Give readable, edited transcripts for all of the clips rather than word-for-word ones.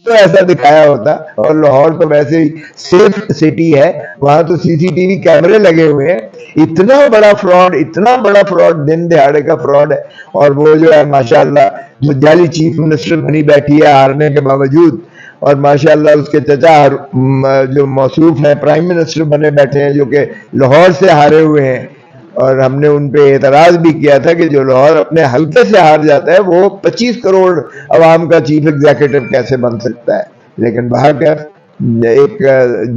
تو ایسا دکھایا ہوتا. اور لاہور تو ویسے ہی سیف سٹی ہے, وہاں تو سی سی ٹی وی کیمرے لگے ہوئے ہیں. اتنا بڑا فراڈ دن دہاڑے کا فراڈ ہے. اور وہ جو ہے ماشاءاللہ جو جعلی چیف منسٹر بنی بیٹھی ہے ہارنے کے باوجود, اور ماشاءاللہ اس کے چچا جو موصوف ہیں پرائم منسٹر بنے بیٹھے ہیں جو کہ لاہور سے ہارے ہوئے ہیں. اور ہم نے ان پہ اعتراض بھی کیا تھا کہ جو لاہور اپنے حلقے سے ہار جاتا ہے وہ 25 کروڑ عوام کا چیف ایگزیکٹو کیسے بن سکتا ہے. لیکن باہر کیا ایک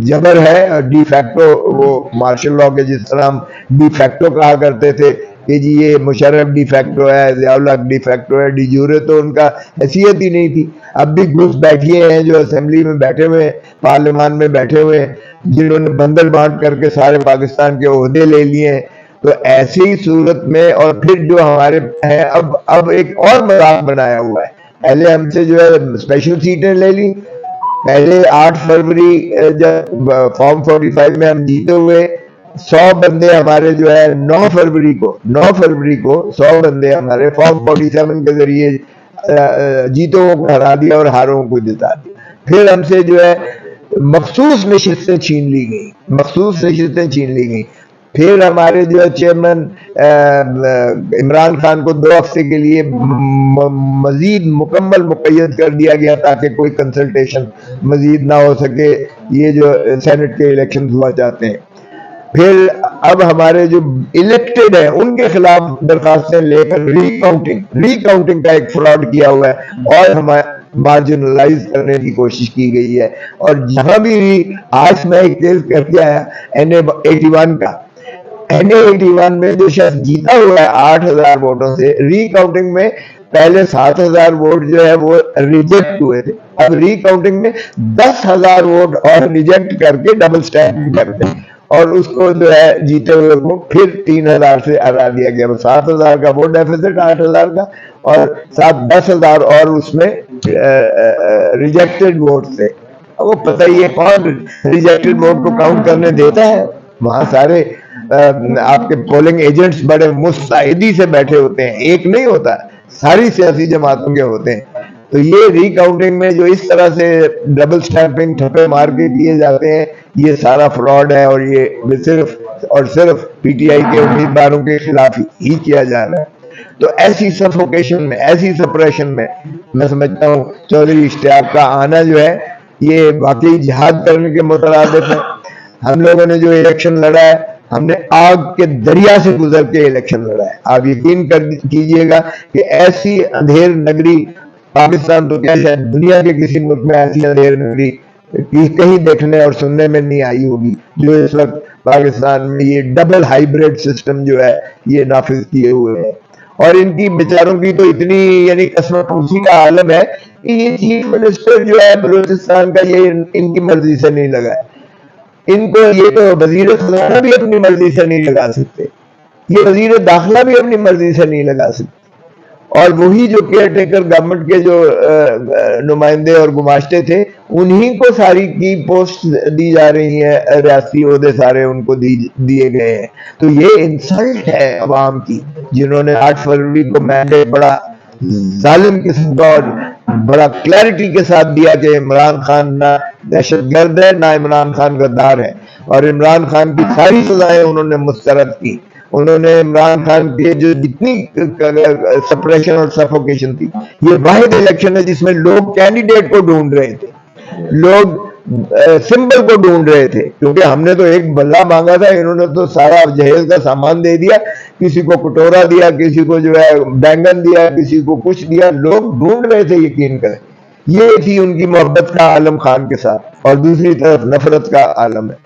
جبر ہے ڈی فیکٹو, وہ مارشل لاء کے جس طرح ہم ڈی فیکٹو کہا کرتے تھے کہ جی یہ مشرف ڈی فیکٹو ہے, ضیاء الحق ڈی فیکٹو ہے, ڈی جورے تو ان کا حیثیت ہی نہیں تھی. اب بھی گروپ بیٹھے ہیں جو اسمبلی میں بیٹھے ہوئے ہیں, پارلیمان میں بیٹھے ہوئے ہیں, جنہوں نے بندر بانٹ کر کے سارے پاکستان کے عہدے لے لیے ہیں. تو ایسی صورت میں اور پھر جو ہمارے ہیں اب ایک اور مذاق بنایا ہوا ہے. پہلے ہم سے جو ہے اسپیشل سیٹیں لے لی. پہلے 8 فروری جب فارم 45 میں ہم جیتے ہوئے 100 بندے ہمارے جو ہے 9 فروری کو 100 بندے ہمارے فارم 47 کے ذریعے جیتوں کو ہرا دیا اور ہاروں کو جتا دیا. پھر ہم سے جو ہے مخصوص نشستیں چھین لی گئی. پھر ہمارے جو ہے چیئرمین عمران خان کو 2 ہفتے کے لیے مزید مکمل مقید کر دیا گیا تاکہ کوئی کنسلٹیشن مزید نہ ہو سکے. یہ جو سینٹ کے الیکشن ہوا چاہتے ہیں. پھر اب ہمارے جو الیکٹڈ ہیں ان کے خلاف درخواستیں لے کر ری کاؤنٹنگ کا ایک فراڈ کیا ہوا ہے اور ہمارے مارجنلائز کرنے کی کوشش کی گئی ہے. اور جہاں بھی آج میں ایک کیس کر کے آیا NA81 کا, NA81 میں جو شخص جیتا ہوا ہے 8,000 ووٹوں سے, ری کاؤنٹنگ میں پہلے 7,000 ووٹ جو ہے وہ ریجیکٹ ہوئے تھے. اب ری کاؤنٹنگ میں 10,000 ووٹ اور ریجیکٹ کر کے ڈبل اسٹیمپنگ کرتے ہیں اور اس کو جو ہے جیتے ہوئے کو پھر 3,000 سے ہرا دیا گیا. 7,000 کا وہ ڈیفیسٹ 8,000 کا اور 10,000 اور اس میں ریجیکٹڈ ووٹ تھے. وہ پتہ ہی ہے کون ریجیکٹڈ ووٹ کو کاؤنٹ کرنے دیتا ہے. وہاں سارے آپ کے پولنگ ایجنٹس بڑے مستعدی سے بیٹھے ہوتے ہیں, ایک نہیں ہوتا, ساری سیاسی جماعتوں کے ہوتے ہیں. تو یہ ری کاؤنٹنگ میں جو اس طرح سے ڈبل سٹیمپنگ ٹھپے مار کے کیے جاتے ہیں, یہ سارا فراڈ ہے اور یہ صرف اور صرف پی ٹی آئی کے امیدواروں کے خلاف ہی کیا جا رہا ہے. تو ایسی سفوکیشن میں, ایسی سپریشن میں میں سمجھتا ہوں چودھری اشتیاق کا آنا جو ہے یہ واقعی جہاد کرنے کے مترادف ہے. ہم لوگوں نے جو الیکشن لڑا ہے ہم نے آگ کے دریا سے گزر کے الیکشن لڑا ہے. آپ یقین کیجئے گا کہ ایسی اندھیر نگری پاکستان تو کیا شاید دنیا کے کسی ملک میں ایسی اندھیر نگری کہیں دیکھنے اور سننے میں نہیں آئی ہوگی جو اس وقت پاکستان میں یہ ڈبل ہائیبریڈ سسٹم جو ہے یہ نافذ کیے ہوئے ہیں. اور ان کی بیچاروں کی تو اتنی یعنی قسمت پرسی کا عالم ہے کہ یہ چیف منسٹر جو ہے بلوچستان کا یہ ان کی مرضی سے نہیں لگا ہے. ان کو یہ تو وزیر خزانہ بھی اپنی مرضی سے نہیں لگا سکتے, یہ وزیر داخلہ بھی اپنی مرضی سے نہیں لگا سکتے. اور وہی جو کیئر ٹیکر گورنمنٹ کے جو نمائندے اور گماشتے تھے انہی کو ساری کی پوسٹ دی جا رہی ہیں, ریاستی عہدے سارے ان کو دیے گئے ہیں. تو یہ انسلٹ ہے عوام کی جنہوں نے 8 فروری کو مینڈیٹ بڑا ظالم قسم کا اور بڑا کلیئرٹی کے ساتھ دیا کہ عمران خان نہ دہشت گرد ہے نہ عمران خان غدار ہے, اور عمران خان کی ساری سزائیں انہوں نے مسترد کی. انہوں نے عمران خان کے جو جتنی سپریشن اور سفوکیشن تھی, یہ واحد الیکشن ہے جس میں لوگ کینڈیڈیٹ کو ڈھونڈ رہے تھے, لوگ سمبل کو ڈھونڈ رہے تھے, کیونکہ ہم نے تو ایک بلہ مانگا تھا, انہوں نے تو سارا جہیز کا سامان دے دیا, کسی کو کٹورا دیا, کسی کو جو ہے بینگن دیا, کسی کو کچھ دیا. لوگ ڈھونڈ رہے تھے, یقین کریں. یہ تھی ان کی محبت کا عالم خان کے ساتھ, اور دوسری طرف نفرت کا عالم ہے.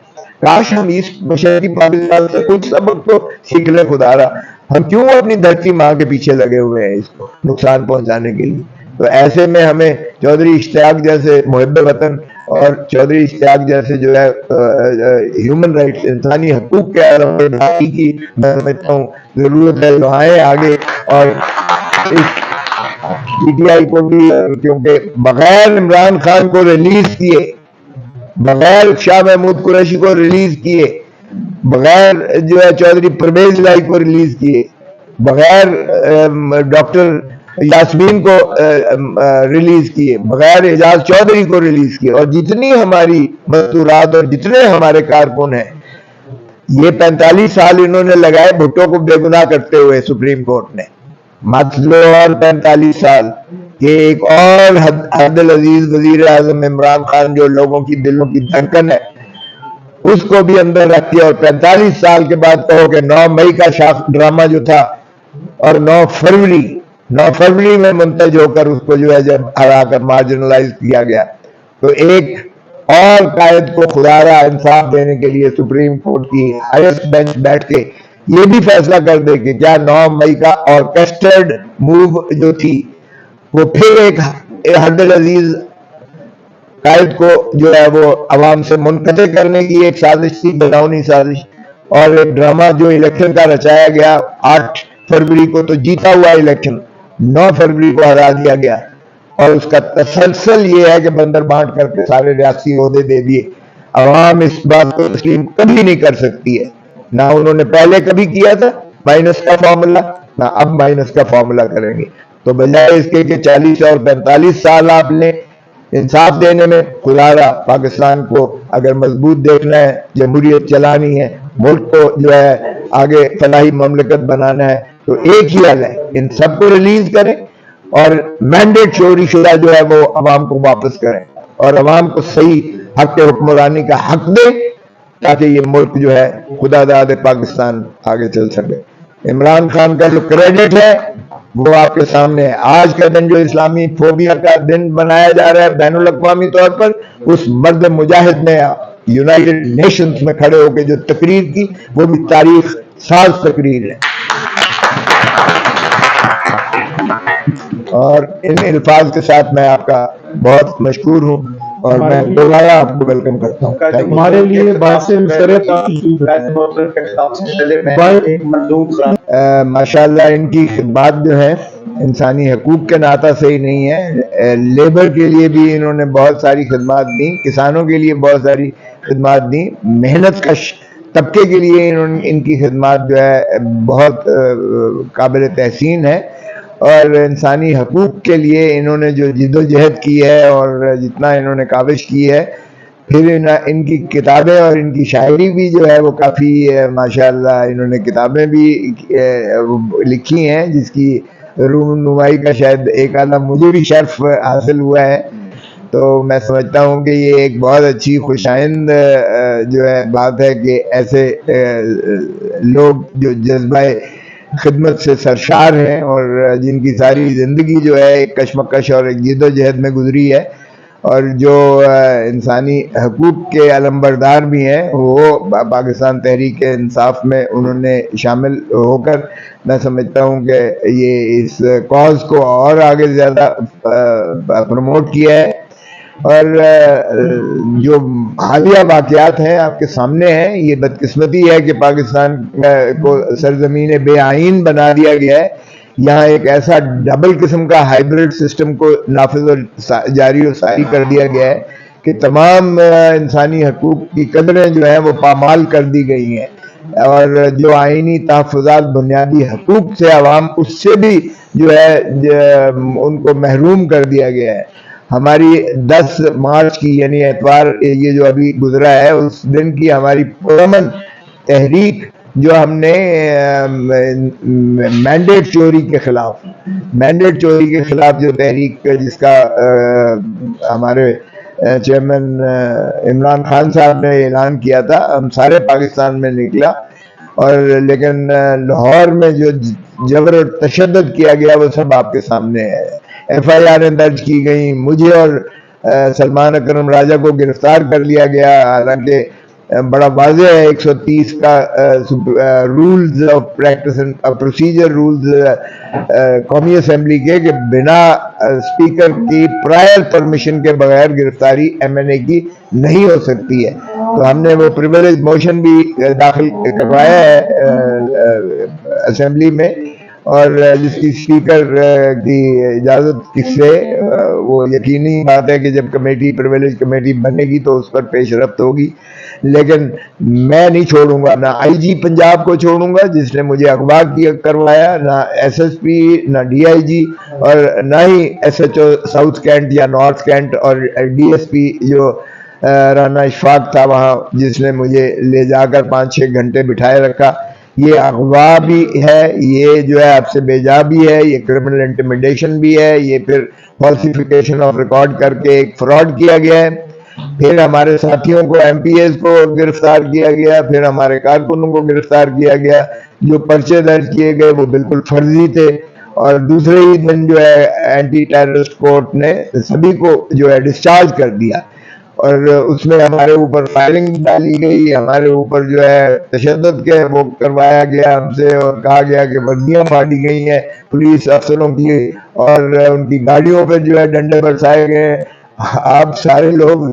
کاش ہم اس مشرقی پاکستان سے کچھ سبق تو سیکھ لیں خدا را. ہم کیوں اپنی دھرتی ماں کے پیچھے لگے ہوئے ہیں اس کو نقصان پہنچانے کے لیے. تو ایسے میں ہمیں چودھری اشتیاق جیسے محب وطن اور چودھری اشتیاق جیسے جو ہے ہیومن رائٹس انسانی حقوق کے عالم کی میں سمجھتا ہوں ضرورت ہے جو آئے آگے. اور اس پی ٹی آئی کو بھی, کیونکہ بغیر عمران خان کو ریلیز کیے, بغیر شاہ محمود قریشی کو ریلیز کیے, بغیر جو ہے چودھری پرویز الہی کو ریلیز کیے, بغیر ڈاکٹر یاسمین کو ریلیز کیے، بغیر اعجاز چودھری کو ریلیز کیے، اور جتنی ہماری مستورات اور جتنے ہمارے کارکن ہیں، یہ 45 سال انہوں نے لگائے بھٹو کو بے گناہ کرتے ہوئے سپریم کورٹ نے، مت لو اور 45 سال یہ ایک اور عبد العزیز وزیر اعظم عمران خان جو لوگوں کی دلوں کی دھڑکن ہے اس کو بھی اندر رکھ کے، اور 45 سال کے بعد کہو کہ 9 مئی کا شاخ ڈرامہ جو تھا اور 9 فروری میں منتج ہو کر اس کو جو ہے جب ہرا کر مارجنلائز کیا گیا، تو ایک اور قائد کو خدا را انصاف دینے کے لیے سپریم کورٹ کی ہائیسٹ بینچ بیٹھ کے یہ بھی فیصلہ کر دے کہ کیا 9 مئی کا آرکیسٹرڈ موو جو تھی وہ پھر ایک حد العزیز قائد کو جو ہے وہ عوام سے منقطع کرنے کی ایک سازش تھی، بناونی سازش، اور ایک ڈرامہ جو الیکشن کا رچایا گیا 8 فروری کو تو جیتا ہوا الیکشن 9 فروری کو ہرا دیا گیا، اور اس کا تسلسل یہ ہے کہ بندر بانٹ کر کے سارے ریاستی عہدے دے دیے۔ عوام اس بات کو تسلیم کبھی نہیں کر سکتی ہے، نہ انہوں نے پہلے کبھی کیا تھا مائنس کا فارمولا، نہ اب مائنس کا فارمولا کریں گے۔ تو بجائے اس کے کہ 40 اور 45 سال آپ لیں انصاف دینے میں، خدا را پاکستان کو اگر مضبوط دیکھنا ہے، جمہوریت چلانی ہے، ملک کو جو ہے آگے فلاحی مملکت بنانا ہے، تو ایک ہی حل ہے، ان سب کو ریلیز کریں اور مینڈیٹ چوری شدہ جو ہے وہ عوام کو واپس کریں، اور عوام کو صحیح حق حکمرانی کا حق دیں، تاکہ یہ ملک جو ہے خدا داد پاکستان آگے چل سکے۔ عمران خان کا جو کریڈٹ ہے وہ آپ کے سامنے ہے۔ آج کا دن جو اسلامی فوبیا کا دن بنایا جا رہا ہے بین الاقوامی طور پر، اس مرد مجاہد نے یونائٹڈ نیشنز میں کھڑے ہو کے جو تقریر کی وہ بھی تاریخ ساز تقریر ہے، اور ان الفاظ کے ساتھ میں آپ کا بہت مشکور ہوں اور میں دوبارہ آپ کو ویلکم کرتا ہوں۔ ہمارے لیے باعث مسرت ماشاءاللہ ان کی خدمات جو ہے انسانی حقوق کے ناطہ سے ہی نہیں ہے، لیبر کے لیے بھی انہوں نے بہت ساری خدمات دی، کسانوں کے لیے بہت ساری خدمات دی، محنت کش طبقے کے لیے ان کی خدمات جو ہے بہت قابل تحسین ہے، اور انسانی حقوق کے لیے انہوں نے جو جد و جہد کی ہے اور جتنا انہوں نے کاوش کی ہے، پھر ان کی کتابیں اور ان کی شاعری بھی جو ہے وہ کافی ماشاءاللہ انہوں نے کتابیں بھی لکھی ہیں جس کی رونمائی کا شاید ایک آدھا مجھے بھی شرف حاصل ہوا ہے، تو میں سمجھتا ہوں کہ یہ ایک بہت اچھی خوش آئند جو ہے بات ہے کہ ایسے لوگ جو جذبہ خدمت سے سرشار ہیں اور جن کی ساری زندگی جو ہے ایک کشمکش اور ایک جد و جہد میں گزری ہے، اور جو انسانی حقوق کے علمبردار بھی ہیں، وہ پاکستان تحریک انصاف میں انہوں نے شامل ہو کر میں سمجھتا ہوں کہ یہ اس کاز کو اور آگے زیادہ پروموٹ کیا ہے، اور جو حالیہ واقعات ہیں آپ کے سامنے ہیں، یہ بدقسمتی ہے کہ پاکستان کو سرزمین بے آئین بنا دیا گیا ہے، یہاں ایک ایسا ڈبل قسم کا ہائیبرڈ سسٹم کو نافذ اور جاری و ساری کر دیا گیا ہے کہ تمام انسانی حقوق کی قدریں جو ہیں وہ پامال کر دی گئی ہیں، اور جو آئینی تحفظات بنیادی حقوق سے عوام اس سے بھی جو ہے ان کو محروم کر دیا گیا ہے۔ ہماری 10 مارچ کی یعنی اتوار یہ جو ابھی گزرا ہے اس دن کی ہماری پرامن تحریک جو ہم نے مینڈیٹ چوری کے خلاف جو تحریک جس کا ہمارے چیئرمین عمران خان صاحب نے اعلان کیا تھا، ہم سارے پاکستان میں نکلا، اور لیکن لاہور میں جو جبر اور تشدد کیا گیا وہ سب آپ کے سامنے ہے۔ ایف آئی آر درج کی گئی، مجھے اور سلمان اکرم راجہ کو گرفتار کر لیا گیا، حالانکہ بڑا واضح ہے 130 کا rules of practice and procedure rules قومی اسمبلی کے کہ بنا اسپیکر کی پرائر پرمیشن کے بغیر گرفتاری ایم این اے کی نہیں ہو سکتی ہے، تو ہم نے وہ پریویلیج موشن بھی داخل کروایا ہے اسمبلی میں، اور جس کی اسپیکر کی اجازت کس سے وہ یقینی بات ہے کہ جب کمیٹی پریویلیج کمیٹی بنے گی تو اس پر پیش رفت ہوگی، لیکن میں نہیں چھوڑوں گا، نہ آئی جی پنجاب کو چھوڑوں گا جس نے مجھے اغوا کروایا، نہ ایس ایس پی، نہ ڈی آئی جی، اور نہ ہی S H O south cantt یا نارتھ کینٹ، اور ڈی ایس پی جو رانا اشفاق تھا وہاں، جس نے مجھے لے جا کر 5-6 گھنٹے بٹھائے رکھا۔ یہ اغوا بھی ہے، یہ جو ہے آپ سے بیجا بھی ہے، یہ کرمنل انٹیمیڈیشن بھی ہے، یہ پھر فالسیفیکیشن آف ریکارڈ کر کے ایک فراڈ کیا گیا ہے۔ پھر ہمارے ساتھیوں کو، ایم پی ایز کو گرفتار کیا گیا، پھر ہمارے کارکنوں کو گرفتار کیا گیا۔ جو پرچے درج کیے گئے وہ بالکل فرضی تھے، اور دوسرے ہی دن جو ہے اینٹی ٹیررسٹ کورٹ نے سبھی کو جو ہے ڈسچارج کر دیا، اور اس میں ہمارے اوپر فائرنگ ڈالی گئی، ہمارے اوپر جو ہے تشدد کے وہ کروایا گیا ہم سے، اور کہا گیا کہ وردیاں پھاڑی گئی ہیں پولیس افسروں کی، اور ان کی گاڑیوں پہ جو ہے ڈنڈے برسائے گئے ہیں۔ آپ سارے لوگ